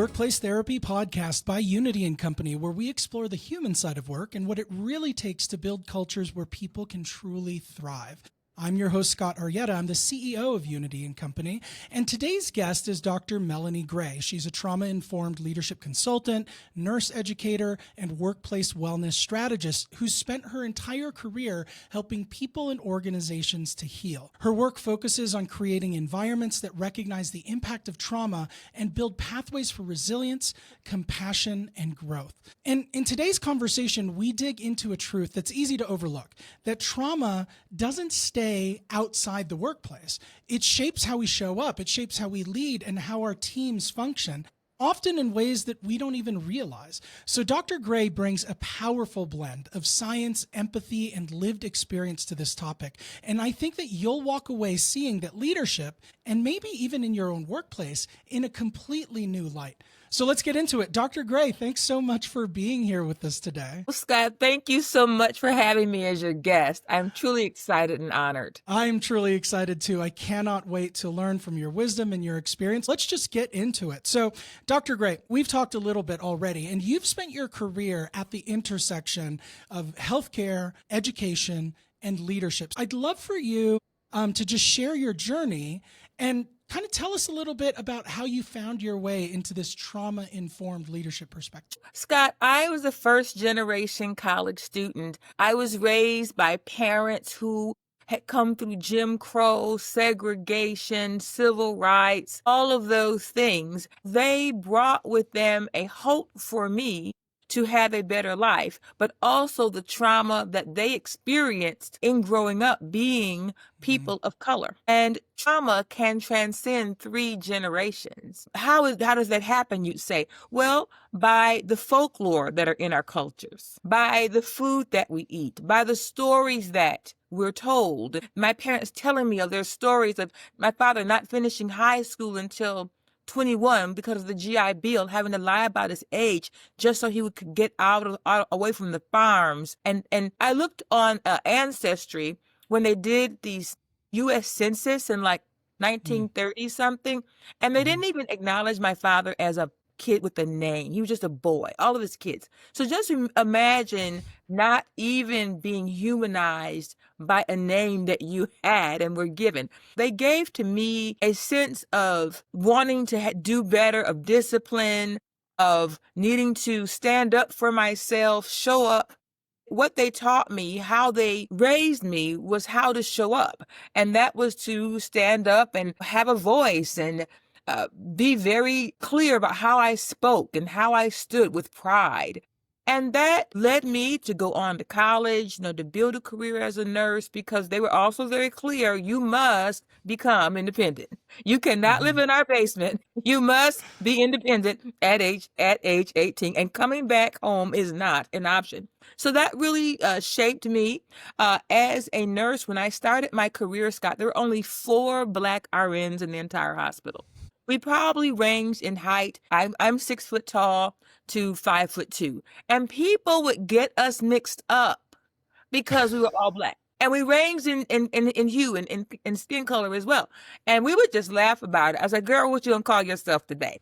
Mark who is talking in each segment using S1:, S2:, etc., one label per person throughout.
S1: Workplace Therapy podcast by Unity & Company, where we explore the human side of work and what it really takes to build cultures where people can truly thrive. I'm your host, Scott Arrieta. I'm the CEO of Unity & Company, and today's guest is Dr. Melanie Gray. She's a trauma-informed leadership consultant, nurse educator, and workplace wellness strategist who's spent her entire career helping people and organizations to heal. Her work focuses on creating environments that recognize the impact of trauma and build pathways for resilience, compassion, and growth. And in today's conversation, we dig into a truth that's easy to overlook, that trauma doesn't stay outside the workplace. It shapes how we show up, it shapes how we lead and how our teams function, often in ways that we don't even realize. So Dr. Gray brings a powerful blend of science, empathy, and lived experience to this topic. And I think that you'll walk away seeing that leadership, and maybe even in your own workplace, in a completely new light. So let's get into it. Dr. Gray, thanks so much for being here with us today.
S2: Well, Scott, thank you so much for having me as your guest. I'm truly excited and honored.
S1: I'm truly excited too. I cannot wait to learn from your wisdom and your experience. Let's just get into it. So, Dr. Gray, we've talked a little bit already, and you've spent your career at the intersection of healthcare, education, and leadership. I'd love for you to just share your journey and kind of tell us a little bit about how you found your way into this trauma-informed leadership perspective.
S2: Scott, I was a first-generation college student. I was raised by parents who had come through Jim Crow, segregation, civil rights, all of those things. They brought with them a hope for me to have a better life, but also the trauma that they experienced in growing up being people of color. And trauma can transcend 3 generations. How does that happen, you'd say? Well, by the folklore that are in our cultures, by the food that we eat, by the stories that we're told. My parents telling me of their stories of my father not finishing high school until 21 because of the GI Bill, having to lie about his age just so he would get out away from the farms. And I looked on Ancestry when they did these U.S. Census in like 1930 something, and they didn't even acknowledge my father as a kid with a name. He was just a boy, all of his kids. So just imagine not even being humanized by a name that you had and were given. They gave to me a sense of wanting to do better, of discipline, of needing to stand up for myself, show up. What they taught me, how they raised me, was how to show up. And that was to stand up and have a voice and be very clear about how I spoke and how I stood with pride. And that led me to go on to college, to build a career as a nurse, because they were also very clear, you must become independent. You cannot live in our basement. You must be independent at age 18, and coming back home is not an option. So that really shaped me as a nurse. When I started my career, Scott, there were only 4 Black RNs in the entire hospital. We probably ranged in height. I'm 6 foot tall to 5'2", and people would get us mixed up because we were all Black, and we ranged in hue and in skin color as well. And we would just laugh about it. I was like, "Girl, what you gonna call yourself today?"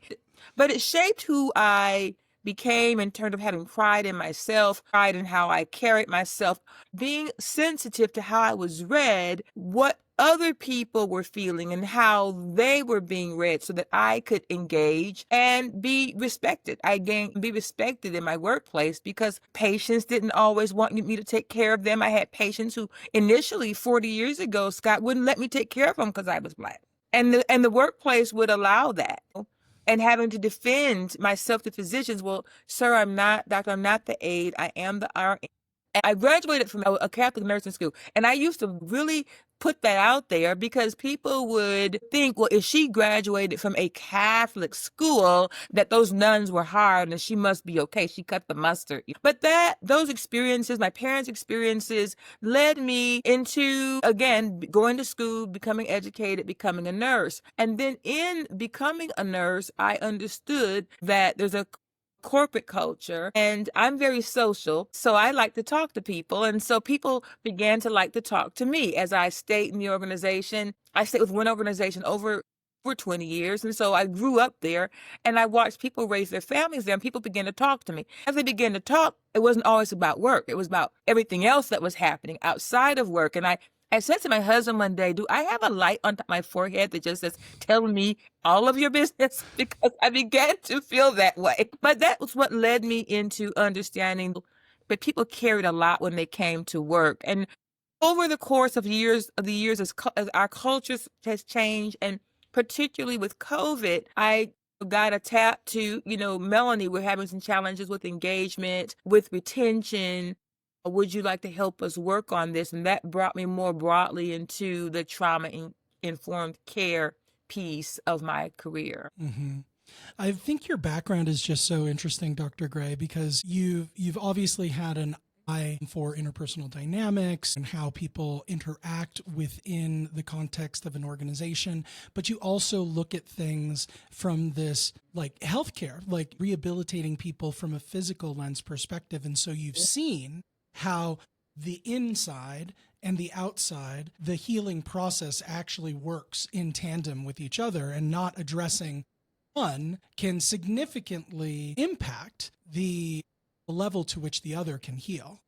S2: But it shaped who I became in terms of having pride in myself, pride in how I carried myself, being sensitive to how I was read, what other people were feeling and how they were being read, so that I could engage and be respected. Be respected in my workplace, because patients didn't always want me to take care of them. I had patients who initially 40 years ago, Scott, wouldn't let me take care of them because I was Black. And the workplace would allow that. And having to defend myself to physicians, well, sir, I'm not the aide, I am the RN. I graduated from a Catholic nursing school, and I used to really put that out there because people would think, well, if she graduated from a Catholic school, that those nuns were hard and she must be okay. She cut the mustard. But those experiences, my parents' experiences, led me into, again, going to school, becoming educated, becoming a nurse. And then in becoming a nurse, I understood that there's a corporate culture, and I'm very social, so I like to talk to people, and so people began to like to talk to me as I stayed in the organization. I stayed with one organization over for 20 years. And so I grew up there and I watched people raise their families there and people began to talk to me. As they began to talk, it wasn't always about work. It was about everything else that was happening outside of work. And I said to my husband one day, do I have a light on top of my forehead that just says, tell me all of your business? Because I began to feel that way. But that was what led me into understanding that people carried a lot when they came to work. And over the course of the years as our culture has changed, and particularly with COVID, I got a tap to, Melanie, we're having some challenges with engagement, with retention. Would you like to help us work on this? And that brought me more broadly into the trauma-informed care piece of my career.
S1: Mm-hmm. I think your background is just so interesting, Dr. Gray, because you've obviously had an eye for interpersonal dynamics and how people interact within the context of an organization, but you also look at things from this like healthcare, like rehabilitating people from a physical lens perspective. And so you've seen how the inside and the outside, the healing process actually works in tandem with each other, and not addressing one can significantly impact the level to which the other can heal.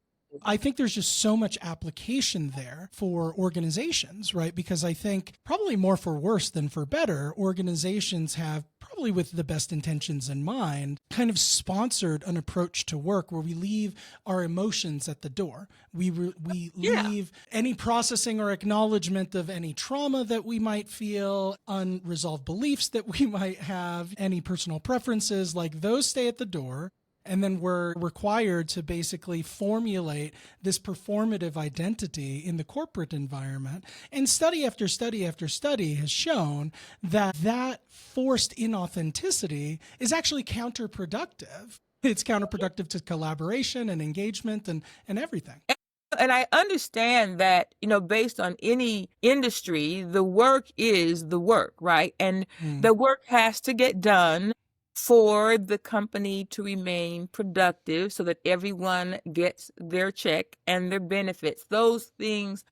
S1: I think there's just so much application there for organizations, right? Because I think probably more for worse than for better, organizations have, probably with the best intentions in mind, kind of sponsored an approach to work where we leave our emotions at the door. We leave any processing or acknowledgement of any trauma that we might feel, unresolved beliefs that we might have, any personal preferences, like those stay at the door. And then we're required to basically formulate this performative identity in the corporate environment. And study after study after study has shown that forced inauthenticity is actually counterproductive. It's counterproductive to collaboration and engagement and everything.
S2: And I understand that, based on any industry, the work is the work, right? And the work has to get done for the company to remain productive so that everyone gets their check and their benefits. Those things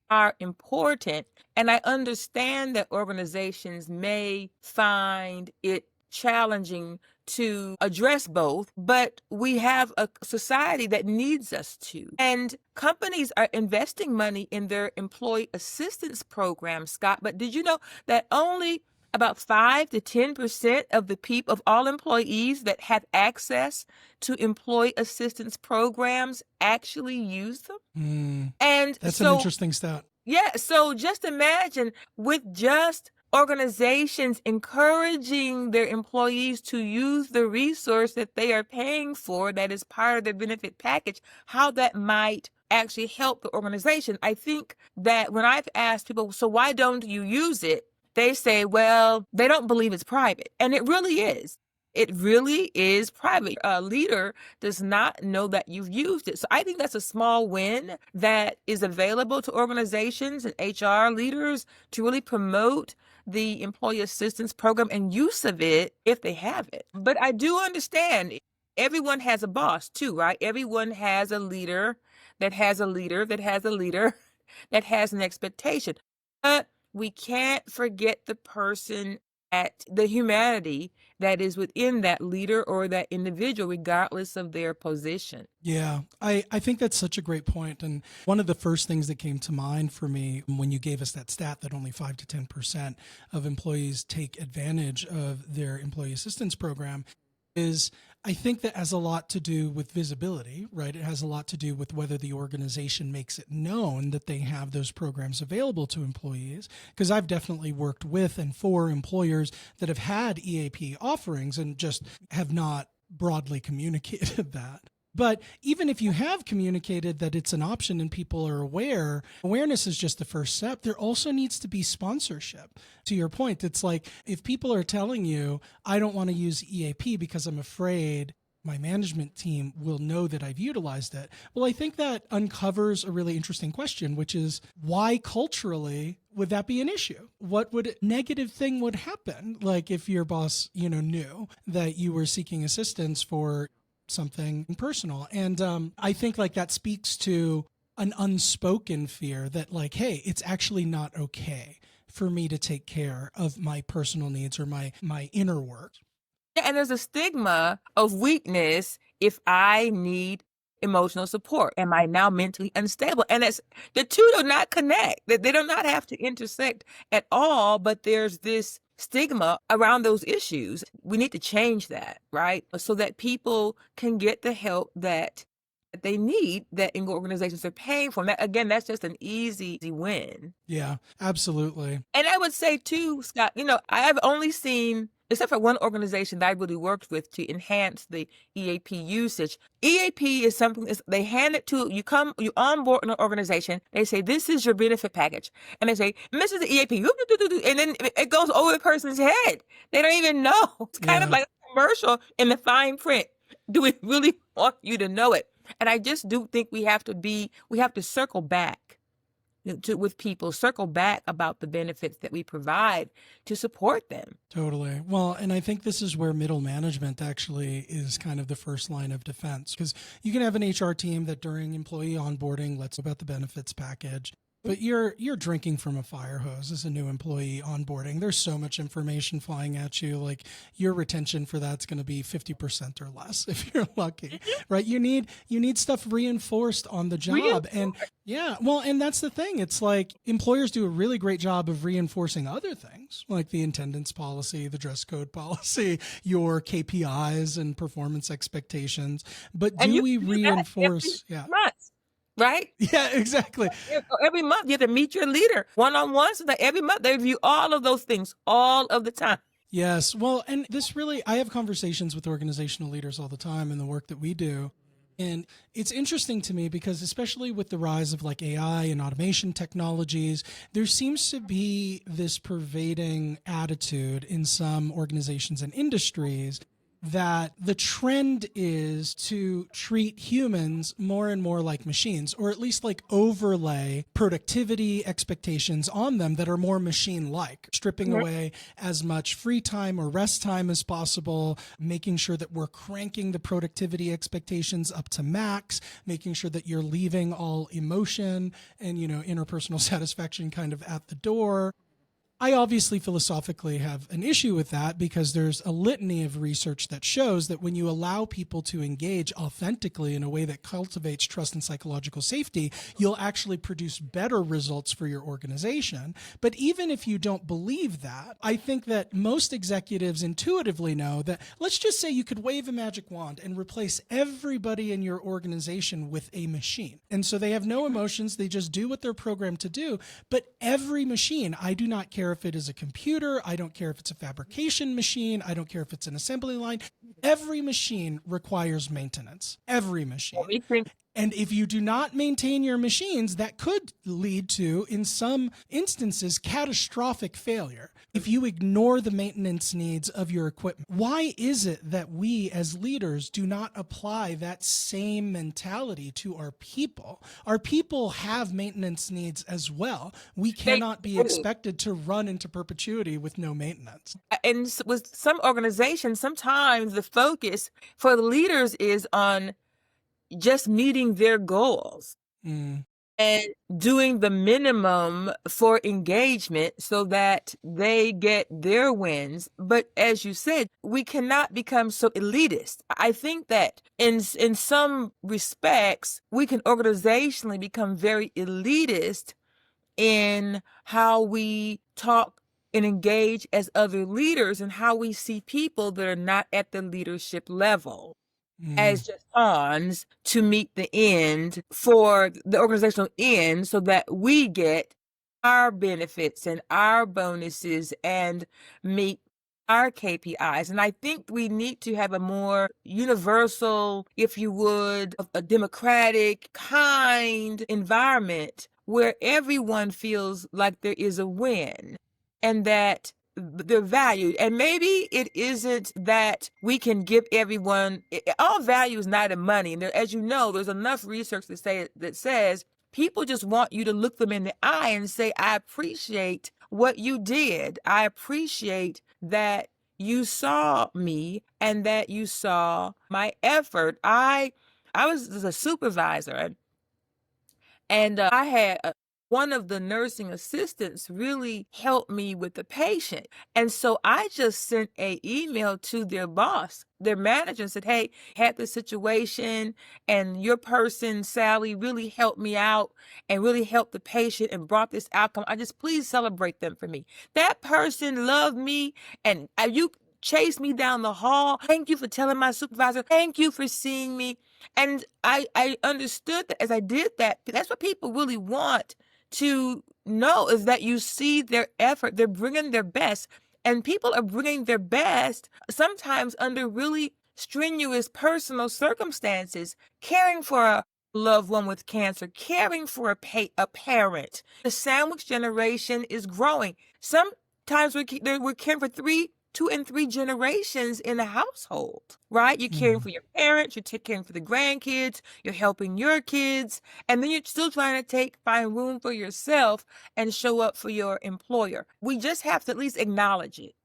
S2: are important. And I understand that organizations may find it challenging to address both, but we have a society that needs us to. And companies are investing money in their employee assistance program, Scott. But did you know that only about 5 to 10% of all employees that have access to employee assistance programs actually use them? And
S1: that's an interesting stat.
S2: Yeah. So just imagine, with just organizations encouraging their employees to use the resource that they are paying for, that is part of their benefit package, how that might actually help the organization. I think that when I've asked people, so why don't you use it? They say, well, they don't believe it's private. And it really is. It really is private. A leader does not know that you've used it. So I think that's a small win that is available to organizations and HR leaders to really promote the employee assistance program and use of it if they have it. But I do understand everyone has a boss too, right? Everyone has a leader that has a leader that has a leader that has an expectation. But we can't forget the person, at the humanity that is within that leader or that individual, regardless of their position.
S1: Yeah, I think that's such a great point. And one of the first things that came to mind for me when you gave us that stat that only 5 to 10% of employees take advantage of their employee assistance program is, I think that has a lot to do with visibility, right? It has a lot to do with whether the organization makes it known that they have those programs available to employees. Because I've definitely worked with and for employers that have had EAP offerings and just have not broadly communicated that. But even if you have communicated that it's an option and people are aware, awareness is just the first step. There also needs to be sponsorship. To your point, it's like if people are telling you, I don't want to use EAP because I'm afraid my management team will know that I've utilized it. Well, I think that uncovers a really interesting question, which is why culturally would that be an issue? What negative thing would happen? Like if your boss, knew that you were seeking assistance for something personal. And I think like that speaks to an unspoken fear that like, hey, it's actually not okay for me to take care of my personal needs or my inner work.
S2: And there's a stigma of weakness if I need emotional support. Am I now mentally unstable? And it's the two do not connect. They do not have to intersect at all, but there's this stigma around those issues. We need to change that, right? So that people can get the help that they need, that organizations are paying for. And that, again, that's just an easy win.
S1: Yeah, absolutely.
S2: And I would say too, Scott, I have only seen, except for one organization that I really worked with to enhance the EAP usage. EAP is something they hand it to you. You onboard an organization. They say, this is your benefit package. And they say, this is the EAP. And then it goes over the person's head. They don't even know. It's kind of like a commercial in the fine print. Do we really want you to know it? And I just do think we have to circle back with people, circle back about the benefits that we provide to support them.
S1: Totally. Well, and I think this is where middle management actually is kind of the first line of defense, because you can have an HR team that during employee onboarding lets about the benefits package. But you're drinking from a fire hose as a new employee onboarding. There's so much information flying at you. Like, your retention for that's going to be 50% or less if you're lucky, right? You need stuff reinforced on the job. And yeah, well, and that's the thing. It's like employers do a really great job of reinforcing other things, like the attendance policy, the dress code policy, your KPIs and performance expectations. But do we reinforce? Yeah.
S2: Months. Right?
S1: Yeah, exactly.
S2: Every month you have to meet your leader one-on-one, so that every month they review all of those things all of the time.
S1: Yes. Well, and I have conversations with organizational leaders all the time in the work that we do. And it's interesting to me because, especially with the rise of like AI and automation technologies, there seems to be this pervading attitude in some organizations and industries that the trend is to treat humans more and more like machines, or at least like overlay productivity expectations on them that are more machine-like, stripping away as much free time or rest time as possible, making sure that we're cranking the productivity expectations up to max, making sure that you're leaving all emotion and, interpersonal satisfaction kind of at the door. I obviously philosophically have an issue with that, because there's a litany of research that shows that when you allow people to engage authentically in a way that cultivates trust and psychological safety, you'll actually produce better results for your organization. But even if you don't believe that, I think that most executives intuitively know that, let's just say you could wave a magic wand and replace everybody in your organization with a machine. And so they have no emotions. They just do what they're programmed to do. But every machine, I do not care if it is a computer. I don't care if it's a fabrication machine. I don't care if it's an assembly line. Every machine requires maintenance. Every machine. And if you do not maintain your machines, that could lead to, in some instances, catastrophic failure. If you ignore the maintenance needs of your equipment, why is it that we as leaders do not apply that same mentality to our people? Our people have maintenance needs as well. We cannot be expected to run into perpetuity with no maintenance.
S2: And with some organizations, sometimes the focus for the leaders is on just meeting their goals and doing the minimum for engagement so that they get their wins. But as you said, we cannot become so elitist. I think that in some respects, we can organizationally become very elitist in how we talk and engage as other leaders, and how we see people that are not at the leadership level as just pawns to meet the end for the organizational end, so that we get our benefits and our bonuses and meet our KPIs. And I think we need to have a more universal, if you would, a democratic, kind environment where everyone feels like there is a win and that they're valued. And maybe it isn't that we can give everyone, all value is not in money. And as you know, there's enough research that says people just want you to look them in the eye and say, I appreciate what you did. I appreciate that you saw me and that you saw my effort. I was a supervisor, and I had one of the nursing assistants really helped me with the patient. And so I just sent a email to their boss, their manager, and said, hey, had this situation and your person, Sally, really helped me out and really helped the patient and brought this outcome. I just please celebrate them for me. That person loved me and you chased me down the hall. Thank you for telling my supervisor. Thank you for seeing me. And I understood that as I did that, that's what people really want to know, is that you see their effort. They're bringing their best, and people are bringing their best sometimes under really strenuous personal circumstances, caring for a loved one with cancer, caring for a parent. The sandwich generation is growing. Sometimes we're caring for 2 and 3 generations in a household, right? You're caring for your parents, you're caring for the grandkids, you're helping your kids, and then you're still trying to find room for yourself and show up for your employer. We just have to at least acknowledge it.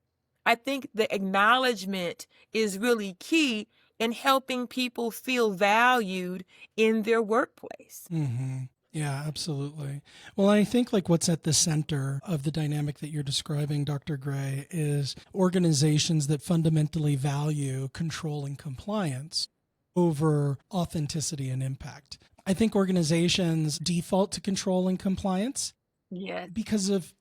S2: I think the acknowledgement is really key in helping people feel valued in their workplace.
S1: Mm-hmm. Yeah, absolutely. Well, I think like what's at the center of the dynamic that you're describing, Dr. Gray, is organizations that fundamentally value control and compliance over authenticity and impact. I think organizations default to control and compliance because of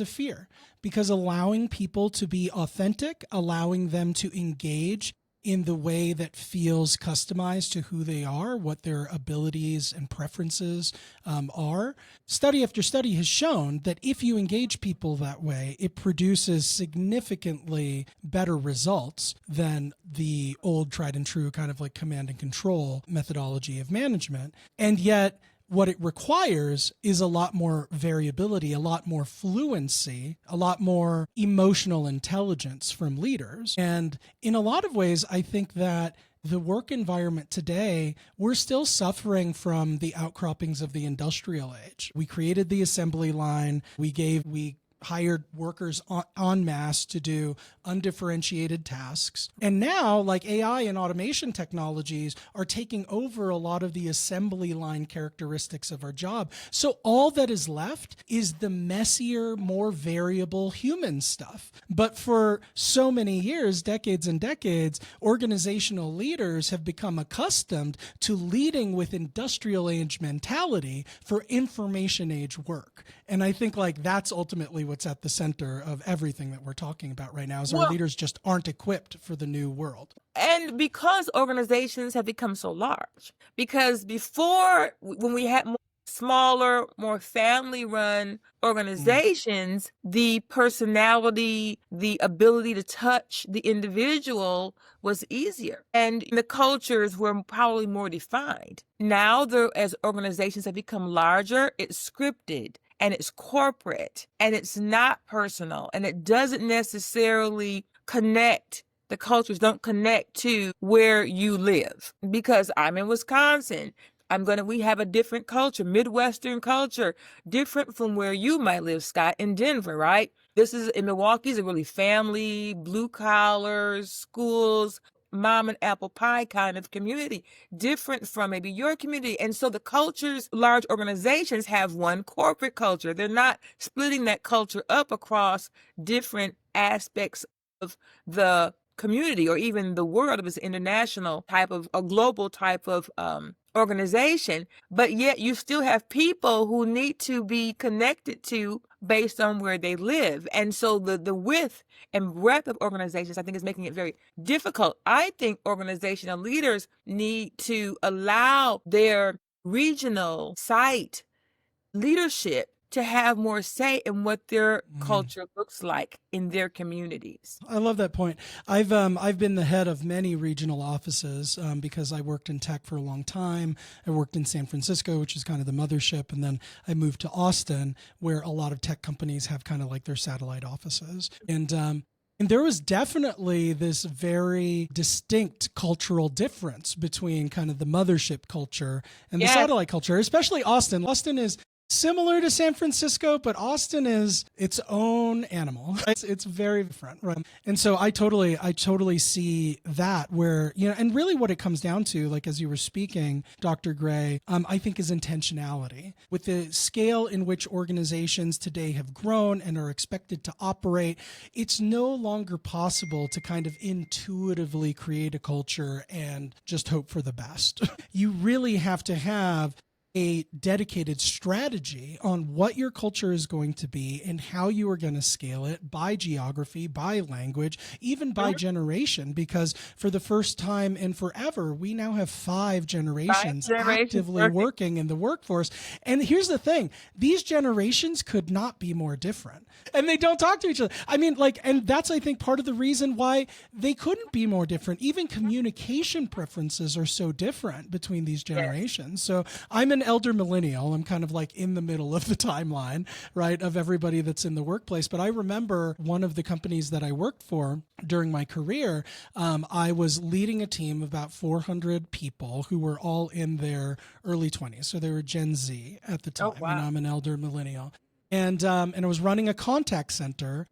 S1: fear, because allowing people to be authentic, allowing them to engage in the way that feels customized to who they are, what their abilities and preferences are. Study after study has shown that if you engage people that way, it produces significantly better results than the old tried and true kind of like command and control methodology of management. And yet, what it requires is a lot more variability, a lot more fluency, a lot more emotional intelligence from leaders. And in a lot of ways, I think that the work environment today, we're still suffering from the outcroppings of the industrial age. We created the assembly line. We hired workers en masse to do undifferentiated tasks. And now, like AI and automation technologies are taking over a lot of the assembly line characteristics of our job. So all that is left is the messier, more variable human stuff. But for so many years, decades and decades, organizational leaders have become accustomed to leading with industrial age mentality for information age work. And I think like that's ultimately what's at the center of everything that we're talking about right now is our leaders just aren't equipped for the new world.
S2: And because organizations have become so large, because before when we had smaller, more family-run organizations, the personality, the ability to touch the individual was easier. And the cultures were probably more defined. Now, as organizations have become larger, it's scripted and it's corporate and it's not personal and it doesn't necessarily connect. The cultures don't connect to where you live. Because I'm in Wisconsin. We have a different culture, Midwestern culture, different from where you might live, Scott, in Denver, right? In Milwaukee is a really family, blue collars, schools, mom and apple pie kind of community, different from maybe your community. And so the cultures, large organizations have one corporate culture. They're not splitting that culture up across different aspects of the community or even the world of this international type of a global type of organization, but yet you still have people who need to be connected to based on where they live. And so the width and breadth of organizations, I think, is making it very difficult. I think organizational leaders need to allow their regional site leadership to have more say in what their culture looks like in their communities.
S1: I love that point. I've been the head of many regional offices because I worked in tech for a long time. I worked in San Francisco, which is kind of the mothership, and then I moved to Austin, where a lot of tech companies have kind of like their satellite offices. And there was definitely this very distinct cultural difference between kind of the mothership culture and the satellite culture, especially Austin. Austin is similar to San Francisco, but Austin is its own animal. It's very different, right? And so I totally see that where, and really what it comes down to, like as you were speaking, Dr. Gray, I think is intentionality. With the scale in which organizations today have grown and are expected to operate, it's no longer possible to kind of intuitively create a culture and just hope for the best. You really have to have a dedicated strategy on what your culture is going to be and how you are going to scale it by geography, by language, even by generation, because for the first time in forever, we now have 5 generations actively working in the workforce. And here's the thing, these generations could not be more different. And they don't talk to each other. I mean, and that's, I think, part of the reason why they couldn't be more different. Even communication preferences are so different between these generations. So I'm an elder millennial. I'm kind of like in the middle of the timeline, right, of everybody that's in the workplace. But I remember one of the companies that I worked for during my career, I was leading a team of about 400 people who were all in their early 20s. So they were Gen Z at the time.
S2: Oh, wow.
S1: And I'm an elder millennial. And I was running a contact center,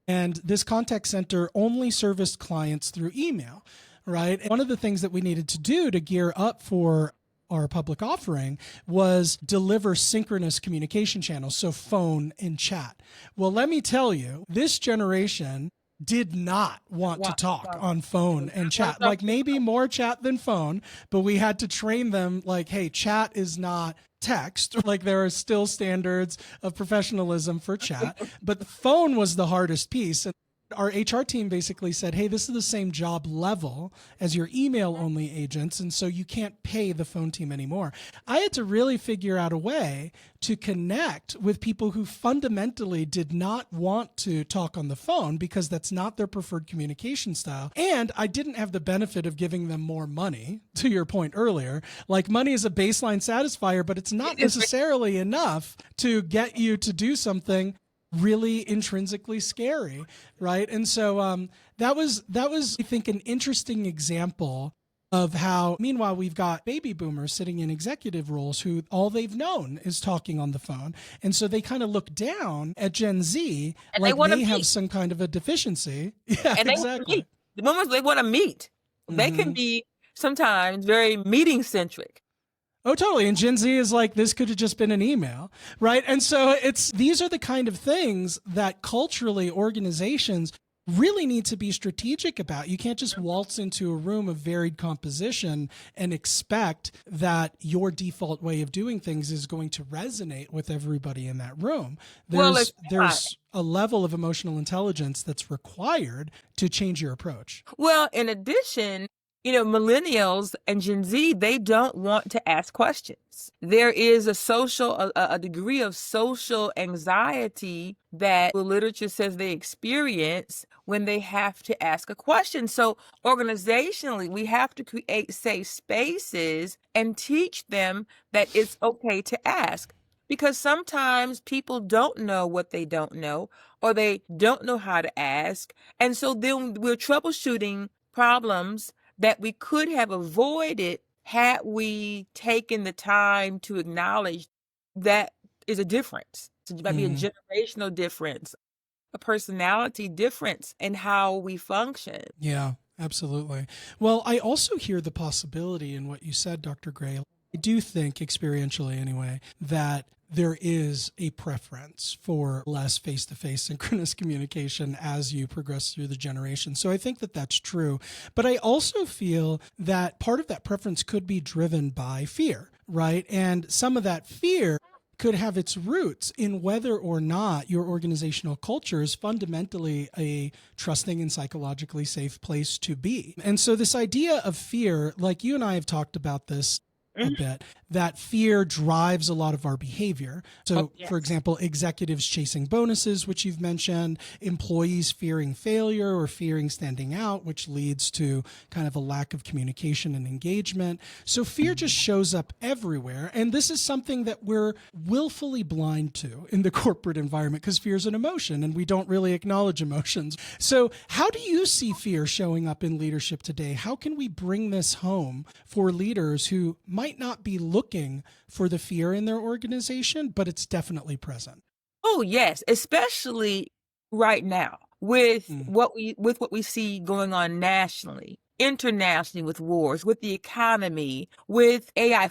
S1: and this contact center only serviced clients through email, right? And one of the things that we needed to do to gear up for our public offering was deliver synchronous communication channels, so phone and chat. Well, let me tell you, this generation did not want to talk on phone and chat. Like maybe more chat than phone, but we had to train them like, hey, chat is not text. Like there are still standards of professionalism for chat, but the phone was the hardest piece. And our HR team basically said, hey, this is the same job level as your email only agents. And so you can't pay the phone team anymore. I had to really figure out a way to connect with people who fundamentally did not want to talk on the phone because that's not their preferred communication style. And I didn't have the benefit of giving them more money, to your point earlier. Like money is a baseline satisfier, but it's not necessarily enough to get you to do something really intrinsically scary, right? And so that was I think an interesting example of how, meanwhile, we've got baby boomers sitting in executive roles who all they've known is talking on the phone. And so they kind of look down at Gen Z and like they have some kind of a deficiency. Yeah,
S2: and
S1: exactly.
S2: The moments they want to meet, they can be sometimes very meeting centric.
S1: Oh, totally. And Gen Z is like, this could have just been an email, right? And so these are the kind of things that culturally organizations really need to be strategic about. You can't just waltz into a room of varied composition and expect that your default way of doing things is going to resonate with everybody in that room. There's a level of emotional intelligence that's required to change your approach.
S2: Well, in addition, millennials and Gen Z, they don't want to ask questions. There is a degree of social anxiety that the literature says they experience when they have to ask a question. So organizationally, we have to create safe spaces and teach them that it's okay to ask. Because sometimes people don't know what they don't know, or they don't know how to ask. And so then we're troubleshooting problems that we could have avoided had we taken the time to acknowledge that is a difference. It might be a generational difference, a personality difference in how we function.
S1: Yeah, absolutely. Well, I also hear the possibility in what you said, Dr. Gray. I do think, experientially anyway, that there is a preference for less face-to-face synchronous communication as you progress through the generation. So I think that that's true. But I also feel that part of that preference could be driven by fear, right? And some of that fear could have its roots in whether or not your organizational culture is fundamentally a trusting and psychologically safe place to be. And so this idea of fear, like you and I have talked about this a bit, that fear drives a lot of our behavior. So, for example, executives chasing bonuses, which you've mentioned, employees fearing failure or fearing standing out, which leads to kind of a lack of communication and engagement. So fear just shows up everywhere. And this is something that we're willfully blind to in the corporate environment because fear is an emotion and we don't really acknowledge emotions. So how do you see fear showing up in leadership today? How can we bring this home for leaders who might not be looking looking for the fear in their organization, but it's definitely present.
S2: Oh, yes, especially right now with
S1: Mm.
S2: what we see going on nationally, internationally, with wars, with the economy, with AI.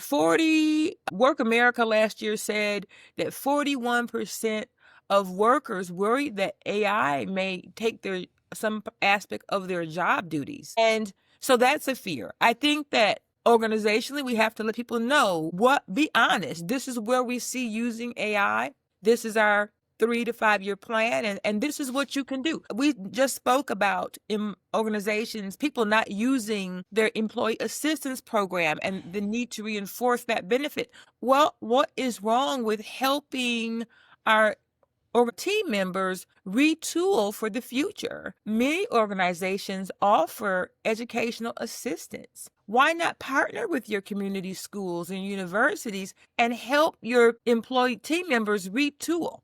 S2: Work America last year said that 41% of workers worried that AI may take some aspect of their job duties. And so that's a fear. I think that organizationally, we have to let people know be honest. This is where we see using AI. This is our 3 to 5 year plan, and this is what you can do. We just spoke about in organizations, people not using their employee assistance program and the need to reinforce that benefit. Well, what is wrong with helping our team members retool for the future? Many organizations offer educational assistance. Why not partner with your community schools and universities and help your employee team members retool?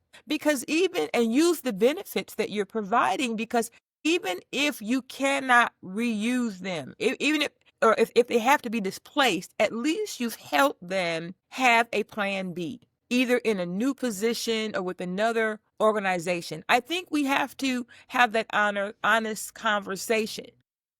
S2: And use the benefits that you're providing, because even if you cannot reuse them, if they have to be displaced, at least you've helped them have a plan B, either in a new position or with another organization. I think we have to have that honest conversation.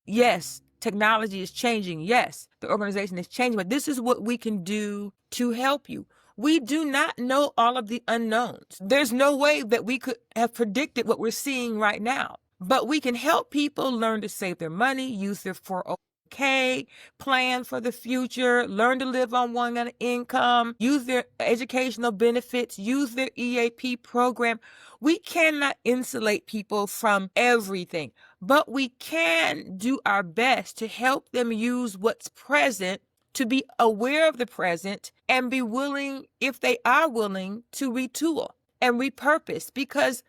S2: Yes, technology is changing. Yes, the organization is changing, but this is what we can do to help you. We do not know all of the unknowns. There's no way that we could have predicted what we're seeing right now, but we can help people learn to save their money, use their 401k, plan for the future, learn to live on one income, use their educational benefits, use their EAP program. We cannot insulate people from everything, but we can do our best to help them use what's present, to be aware of the present, and be willing, if they are willing, to retool and repurpose. Because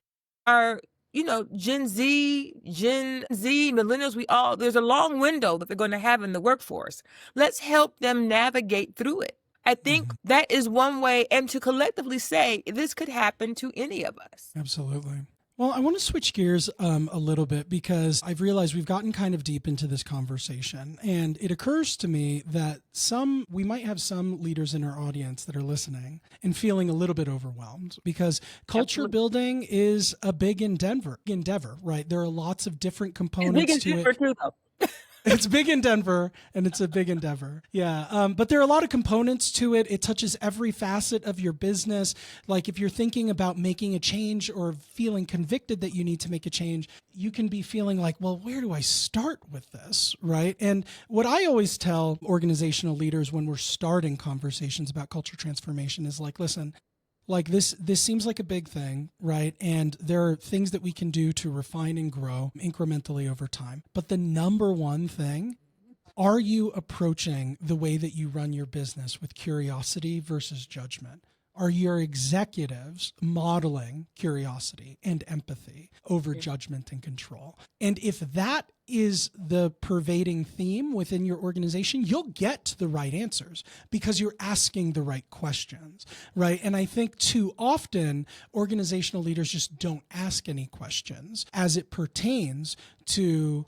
S2: our Gen Z, millennials, there's a long window that they're going to have in the workforce. Let's help them navigate through it. I think that is one way, and to collectively say this could happen to any of us.
S1: Absolutely. Well, I want to switch gears a little bit, because I've realized we've gotten kind of deep into this conversation, and it occurs to me that we might have some leaders in our audience that are listening and feeling a little bit overwhelmed, because culture building is a big endeavor, right? There are lots of different components to it.
S2: Too, though.
S1: It's big in Denver, and it's a big endeavor. Yeah. But there are a lot of components to it. It touches every facet of your business. Like if you're thinking about making a change or feeling convicted that you need to make a change, you can be feeling like, well, where do I start with this? Right. And what I always tell organizational leaders when we're starting conversations about culture transformation is like, listen, like this seems like a big thing, right? And there are things that we can do to refine and grow incrementally over time. But the number one thing, are you approaching the way that you run your business with curiosity versus judgment? Are your executives modeling curiosity and empathy over judgment and control? And if that is the pervading theme within your organization, you'll get to the right answers because you're asking the right questions, right? And I think too often organizational leaders just don't ask any questions as it pertains to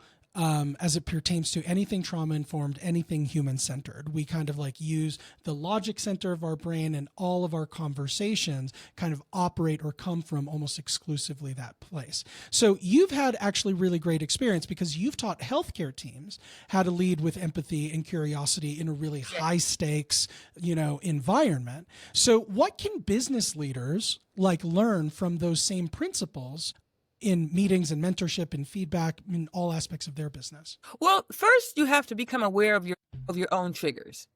S1: anything trauma-informed, anything human-centered. We kind of like use the logic center of our brain, and all of our conversations kind of operate or come from almost exclusively that place. So you've had actually really great experience because you've taught healthcare teams how to lead with empathy and curiosity in a really high-stakes, environment. So what can business leaders learn from those same principles in meetings and mentorship and feedback in all aspects of their business?
S2: Well, first you have to become aware of your own triggers.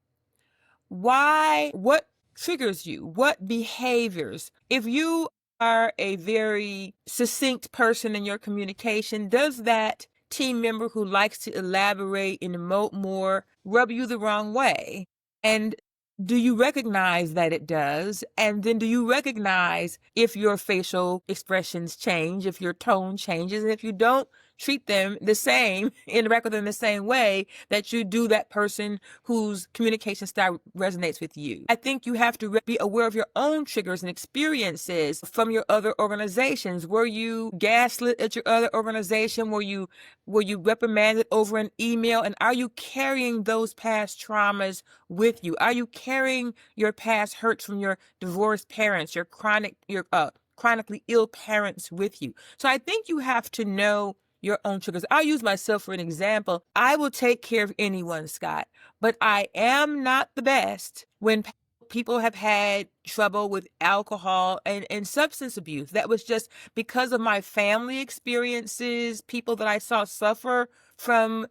S2: What triggers you? What behaviors? If you are a very succinct person in your communication, does that team member who likes to elaborate and emote more rub you the wrong way? And do you recognize that it does? And then do you recognize if your facial expressions change, if your tone changes? And if you don't treat them the same, interact with them the same way that you do that person whose communication style resonates with you. I think you have to be aware of your own triggers and experiences from your other organizations. Were you gaslit at your other organization? Were you reprimanded over an email? And are you carrying those past traumas with you? Are you carrying your past hurts from your divorced parents, your chronically ill parents with you? So I think you have to know your own triggers. I'll use myself for an example. I will take care of anyone, Scott, but I am not the best when people have had trouble with alcohol and substance abuse. That was just because of my family experiences, people that I saw suffer from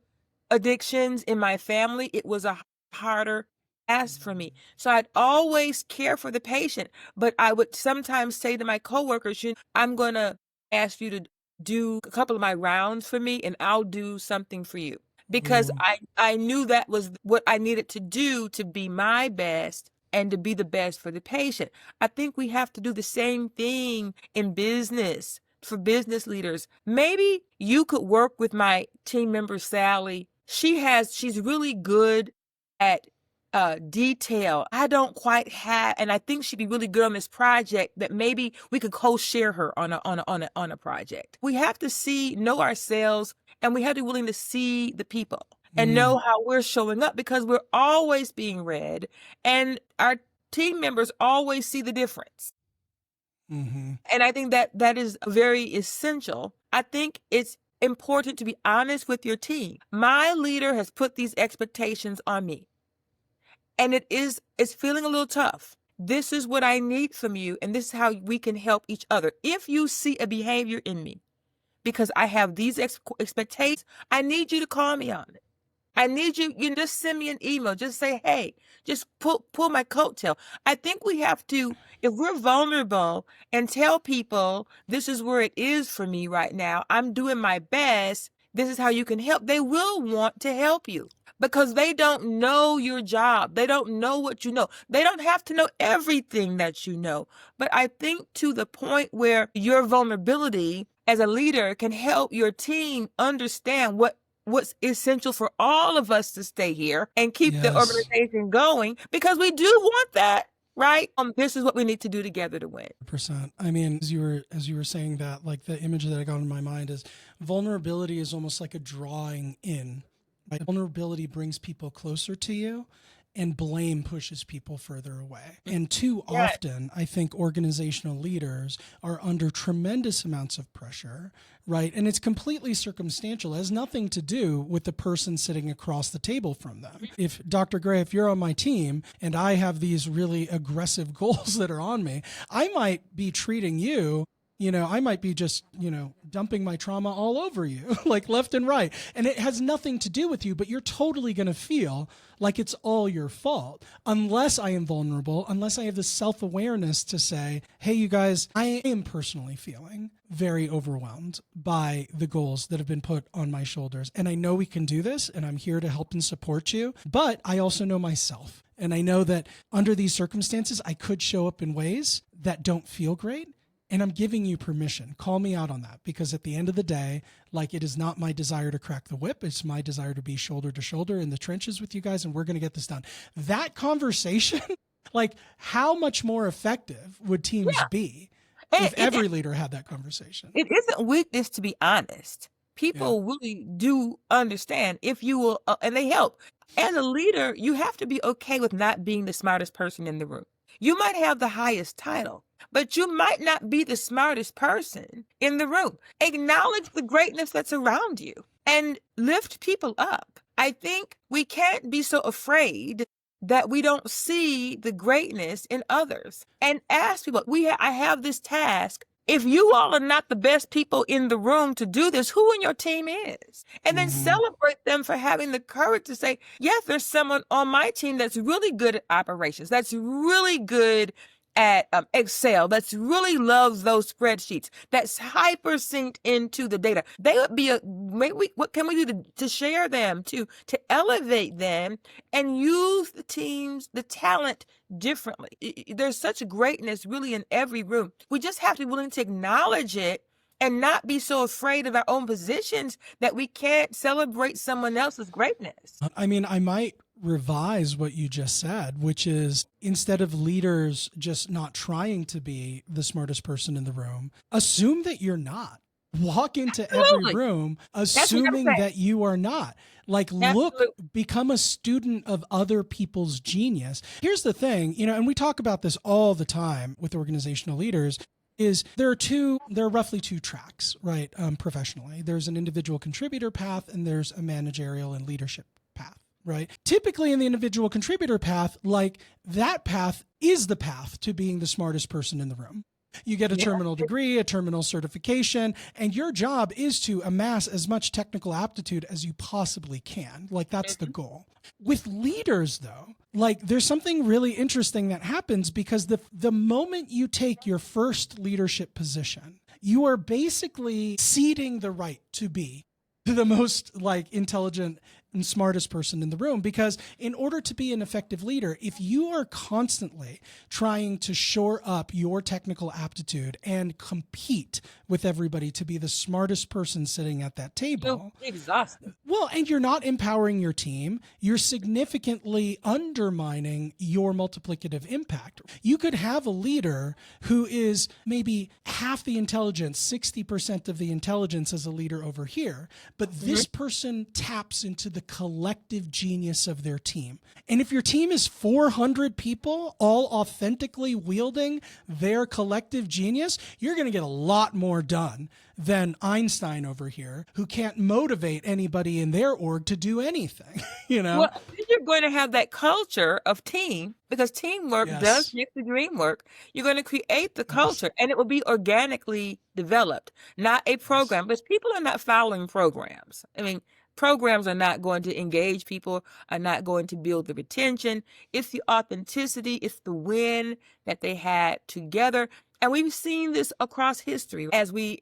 S2: addictions in my family. It was a harder task for me. So I'd always care for the patient, but I would sometimes say to my coworkers, I'm going to ask you to do a couple of my rounds for me and I'll do something for you. Because I knew that was what I needed to do to be my best and to be the best for the patient. I think we have to do the same thing in business for business leaders. Maybe you could work with my team member, Sally. She's really good at detail. I don't quite have, and I think she'd be really good on this project that maybe we could co-share her on a project. We have to know ourselves, and we have to be willing to see the people and know how we're showing up, because we're always being read and our team members always see the difference. And I think that is very essential. I think it's important to be honest with your team. My leader has put these expectations on me, and it's feeling a little tough. This is what I need from you, and this is how we can help each other. If you see a behavior in me, because I have these expectations, I need you to call me on it. I need you just send me an email. Just say, hey, just pull my coattail. I think we have to, if we're vulnerable and tell people this is where it is for me right now, I'm doing my best, this is how you can help, they will want to help you because they don't know your job. They don't know what you know. They don't have to know everything that you know. But I think to the point where your vulnerability as a leader can help your team understand what's essential for all of us to stay here and keep the organization going, because we do want that, right? This is what we need to do together to win.
S1: 100%. I mean, as you were saying that, like the image that I got in my mind is vulnerability is almost like a drawing in. Right? Vulnerability brings people closer to you, and blame pushes people further away. And too often, I think organizational leaders are under tremendous amounts of pressure, right? And it's completely circumstantial. It has nothing to do with the person sitting across the table from them. If Dr. Gray, if you're on my team and I have these really aggressive goals that are on me, I might be treating you, I might be just, dumping my trauma all over you, like left and right. And it has nothing to do with you, but you're totally going to feel like it's all your fault unless I am vulnerable, unless I have the self-awareness to say, hey, you guys, I am personally feeling very overwhelmed by the goals that have been put on my shoulders. And I know we can do this, and I'm here to help and support you. But I also know myself. And I know that under these circumstances, I could show up in ways that don't feel great. And I'm giving you permission. Call me out on that, because at the end of the day, like, it is not my desire to crack the whip. It's my desire to be shoulder to shoulder in the trenches with you guys, and we're going to get this done. That conversation, like, how much more effective would teams be if every leader had that conversation?
S2: It isn't weakness to be honest. People really do understand if you will, and they help. As a leader, you have to be okay with not being the smartest person in the room. You might have the highest title, but you might not be the smartest person in the room. Acknowledge the greatness that's around you and lift people up. I think we can't be so afraid that we don't see the greatness in others, and ask people, I have this task. If you all are not the best people in the room to do this, who in your team is? And then celebrate them for having the courage to say, yes, there's someone on my team that's really good at operations, that's really good at Excel, that's really loves those spreadsheets, that's hyper synced into the data. They would be what can we do to share them, to elevate them and use the talent differently. There's such greatness really in every room. We just have to be willing to acknowledge it and not be so afraid of our own positions that we can't celebrate someone else's greatness.
S1: I mean, I might revise what you just said, which is instead of leaders just not trying to be the smartest person in the room, assume that you're not. Walk into every
S2: Absolutely.
S1: room
S2: That's what I'm
S1: assuming
S2: saying.
S1: that you are not. Like, look,
S2: Absolutely.
S1: become a student of other people's genius. Here's the thing, and we talk about this all the time with organizational leaders, is there are roughly two tracks, right? Professionally, there's an individual contributor path and there's a managerial and leadership path, right? Typically in the individual contributor path, like that path is the path to being the smartest person in the room. You get a terminal degree, a terminal certification, and your job is to amass as much technical aptitude as you possibly can. Like, that's the goal. With leaders, though, like, there's something really interesting that happens because the moment you take your first leadership position, you are basically ceding the right to be the most like intelligent and smartest person in the room, because in order to be an effective leader, if you are constantly trying to shore up your technical aptitude and compete with everybody to be the smartest person sitting at that table,
S2: You're exhausted.
S1: well, and you're not empowering your team, you're significantly undermining your multiplicative impact. You could have a leader who is maybe half the intelligence, 60% of the intelligence as a leader over here, but this person taps into the collective genius of their team. And if your team is 400 people all authentically wielding their collective genius, you're going to get a lot more done than Einstein over here, who can't motivate anybody in their org to do anything,
S2: Well, you're going to have that culture of team, because teamwork does make the dream work. You're going to create the culture, and it will be organically developed, not a program, because people are not following programs. I mean, programs are not going to engage people, are not going to build the retention. It's the authenticity, it's the win that they had together. And we've seen this across history as we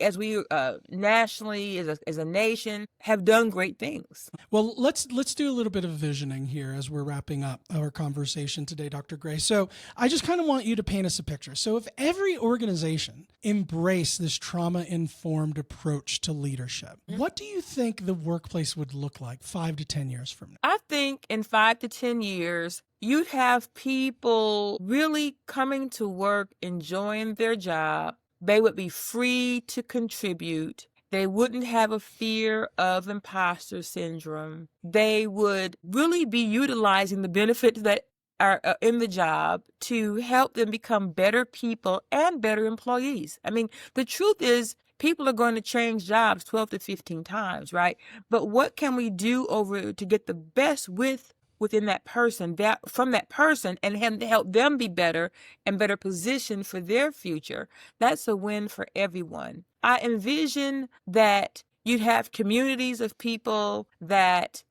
S2: nationally, as a nation, have done great things.
S1: Well, let's do a little bit of visioning here as we're wrapping up our conversation today, Dr. Gray. So I just kind of want you to paint us a picture. So if every organization embraced this trauma-informed approach to leadership, what do you think the workplace would look like 5 to 10 years from now?
S2: I think in 5 to 10 years, you'd have people really coming to work, enjoying their job. They would be free to contribute. They wouldn't have a fear of imposter syndrome. They would really be utilizing the benefits that are in the job to help them become better people and better employees. I mean, the truth is, people are going to change jobs 12 to 15 times, right? But what can we do to get the best within that person, from that person, and help them be better and better positioned for their future? That's a win for everyone. I envision that you'd have communities of people that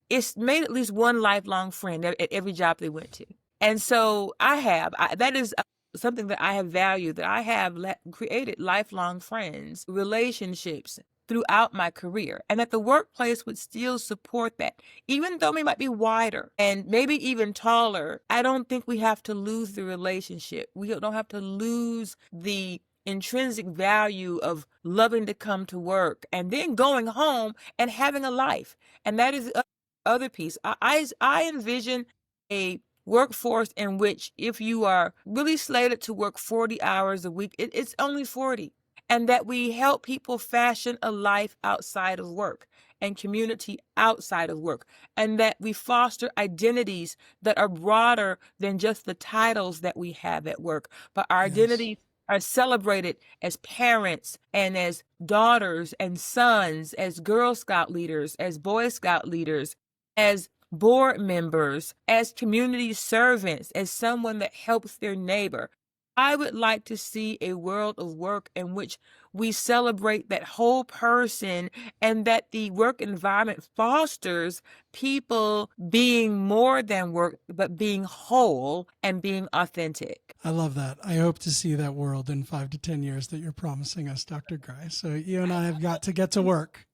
S2: it's made at least one lifelong friend at every job they went to. And so that is something that I have valued, that I have created lifelong friends, relationships throughout my career, and that the workplace would still support that. Even though we might be wider and maybe even taller, I don't think we have to lose the relationship. We don't have to lose the intrinsic value of loving to come to work and then going home and having a life. And that is the other piece. I envision a workforce in which, if you are really slated to work 40 hours a week, it's only 40. And that we help people fashion a life outside of work and community outside of work. And that we foster identities that are broader than just the titles that we have at work, but our identities are celebrated as parents and as daughters and sons, as Girl Scout leaders, as Boy Scout leaders, as board members, as community servants, as someone that helps their neighbor. I would like to see a world of work in which we celebrate that whole person, and that the work environment fosters people being more than work, but being whole and being authentic.
S1: I love that. I hope to see that world in 5 to 10 years that you're promising us, Dr. Gray. So you and I have got to get to work.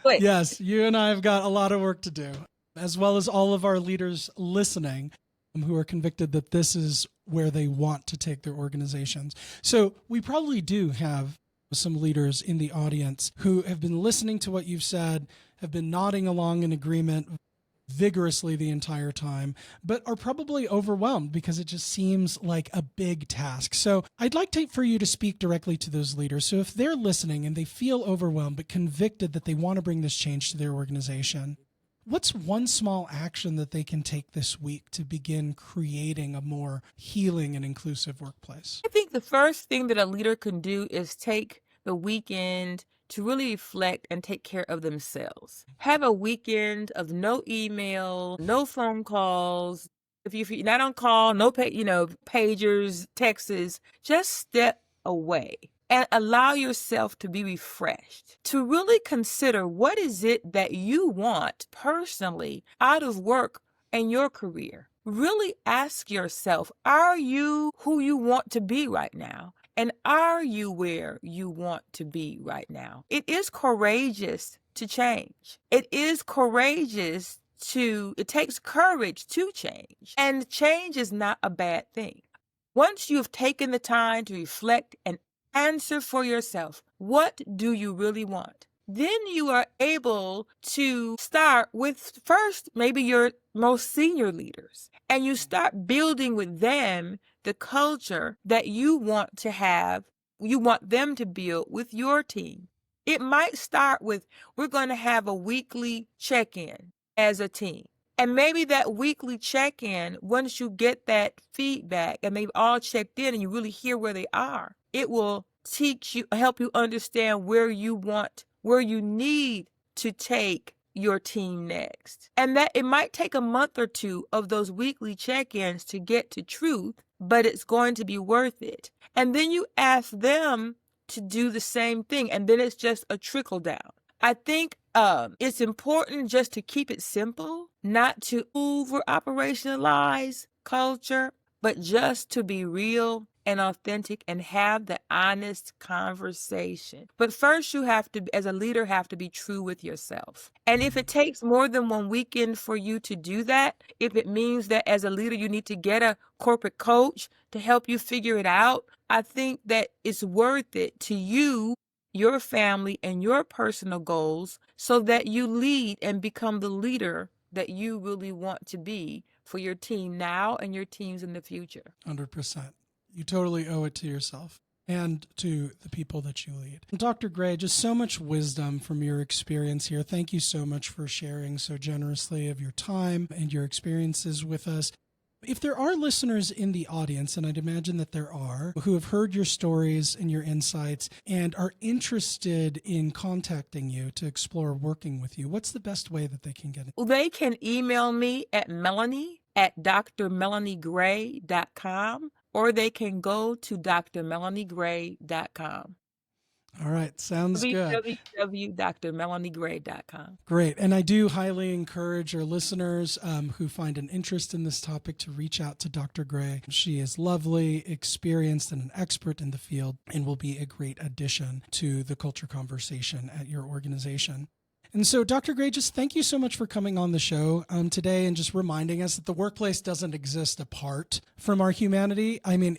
S1: Yes, you and I have got a lot of work to do, as well as all of our leaders listening. who are convicted that this is where they want to take their organizations. So we probably do have some leaders in the audience who have been listening to what you've said, have been nodding along in agreement vigorously the entire time, but are probably overwhelmed because it just seems like a big task. So I'd like for you to speak directly to those leaders. So if they're listening and they feel overwhelmed but convicted that they want to bring this change to their organization, what's one small action that they can take this week to begin creating a more healing and inclusive workplace?
S2: I think the first thing that a leader can do is take the weekend to really reflect and take care of themselves. Have a weekend of no email, no phone calls. If you're not on call, no pagers, texts, just step away and allow yourself to be refreshed, to really consider what is it that you want personally out of work and your career. Really ask yourself, are you who you want to be right now? And are you where you want to be right now? It is courageous to change. It takes courage to change. And change is not a bad thing. Once you've taken the time to reflect and answer for yourself, what do you really want? Then you are able to start with first maybe your most senior leaders, and you start building with them the culture that you want to have, you want them to build with your team. It might start with, we're going to have a weekly check-in as a team. And maybe that weekly check-in, once you get that feedback and they've all checked in and you really hear where they are, it will help you understand where you need to take your team next. And that it might take a month or two of those weekly check-ins to get to truth, but it's going to be worth it. And then you ask them to do the same thing, and then it's just a trickle down. I think it's important just to keep it simple, not to over operationalize culture, but just to be real and authentic and have the honest conversation. But first you have to, as a leader, have to be true with yourself. And if it takes more than one weekend for you to do that, if it means that as a leader you need to get a corporate coach to help you figure it out, I think that it's worth it to you, your family, and your personal goals so that you lead and become the leader that you really want to be for your team now and your teams in the future.
S1: 100%. You totally owe it to yourself and to the people that you lead. And Dr. Gray, just so much wisdom from your experience here. Thank you so much for sharing so generously of your time and your experiences with us. If there are listeners in the audience, and I'd imagine that there are, who have heard your stories and your insights and are interested in contacting you to explore working with you, what's the best way that they can get it?
S2: Well, they can email me at melanie@drmelaniegray.com, or they can go to drmelaniegray.com.
S1: All right. Sounds good.
S2: www.drmelaniegray.com.
S1: Great. And I do highly encourage our listeners who find an interest in this topic to reach out to Dr. Gray. She is lovely, experienced, and an expert in the field and will be a great addition to the culture conversation at your organization. And so, Dr. Gray, just thank you so much for coming on the show today and just reminding us that the workplace doesn't exist apart from our humanity. I mean,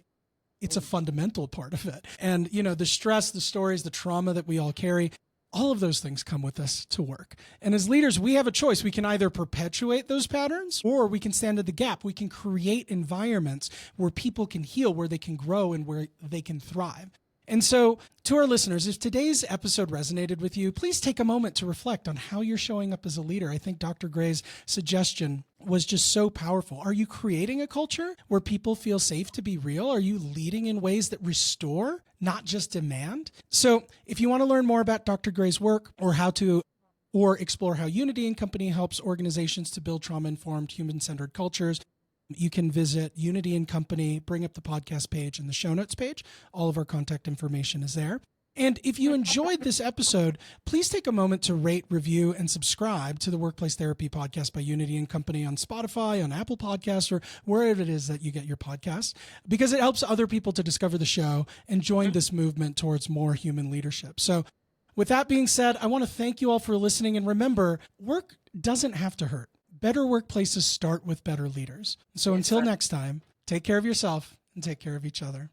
S1: it's a fundamental part of it. And, you know, the stress, the stories, the trauma that we all carry, all of those things come with us to work. And as leaders, we have a choice. We can either perpetuate those patterns or we can stand at the gap. We can create environments where people can heal, where they can grow, and where they can thrive. And so to our listeners, if today's episode resonated with you, please take a moment to reflect on how you're showing up as a leader. I think Dr. Gray's suggestion was just so powerful. Are you creating a culture where people feel safe to be real? Are you leading in ways that restore, not just demand? So if you want to learn more about Dr. Gray's work or explore how Unity and Company helps organizations to build trauma-informed, human-centered cultures, you can visit Unity and Company, bring up the podcast page and the show notes page. All of our contact information is there. And if you enjoyed this episode, please take a moment to rate, review, and subscribe to the Workplace Therapy Podcast by Unity and Company on Spotify, on Apple Podcasts, or wherever it is that you get your podcasts, because it helps other people to discover the show and join this movement towards more human leadership. So with that being said, I want to thank you all for listening. And remember, work doesn't have to hurt. better workplaces start with better leaders. So
S2: Yes,
S1: until
S2: sir.
S1: next time, take care of yourself and take care of each other.